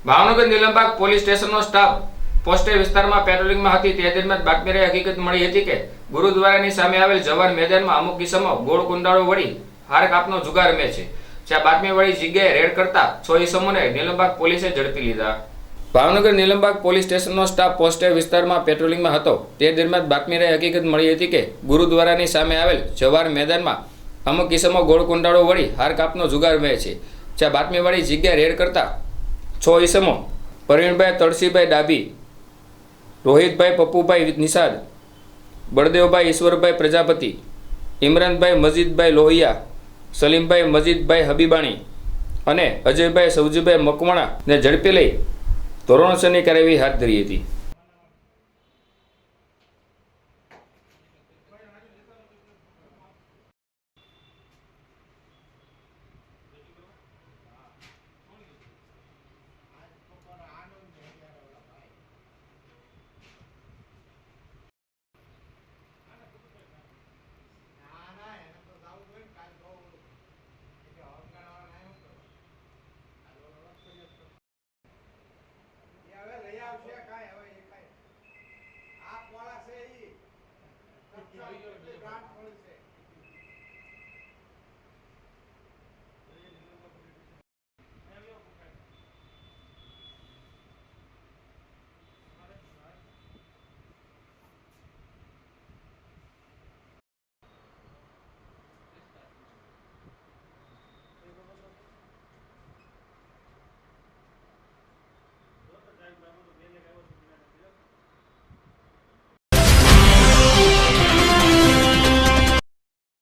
Bhavnagar Nilambag police સ્ટેશનનો staff પોસ્ટે વિસ્તારમાં પેટ્રોલિંગમાં હતી તે દરમિયાન બાતમી રહી હકીકત મળી હતી કે ગુરુદ્વારાની સામે આવેલ જવાન મેદાનમાં અમુક કિસ્સામો ગોળ કુંડાળો વળી હાર કાપનો જુગાર રમે છે, જ્યાં બાતમી વાળી જગ્યાએ રેડ કરતા 6 ઇસમોને નીલમબાગ પોલીસે ઝડપી લીધા। ભાવનગર નીલમબાગ પોલીસ સ્ટેશનનો સ્ટાફ પોસ્ટે વિસ્તારમાં પેટ્રોલિંગમાં હતો તે દરમિયાન બાતમી રહી હકીકત મળી હતી કે ગુરુદ્વારાની સામે આવેલ જવાન મેદાનમાં અમુક કિસ્સામો ગોળ કુંડાળો વળી હાર કાપનો જુગાર રમે છે, જ્યાં બાતમી વાળી જગ્યાએ રેડ કરતા 6 ઇસમો પ્રવીણભાઈ તળસીભાઈ ડાભી, રોહિતભાઈ પપ્પુભાઈ નિષાદ, બળદેવભાઈ ઈશ્વરભાઈ પ્રજાપતિ, ઇમરાનભાઈ મજીદભાઈ લોહિયા, સલીમભાઈ મજીદભાઈ હબીબાણી અને અજયભાઈ સૌજીભાઈ મકવાણાને ઝડપી લઈ ધોરણસરની કાર્યવાહી હાથ ધરી હતી।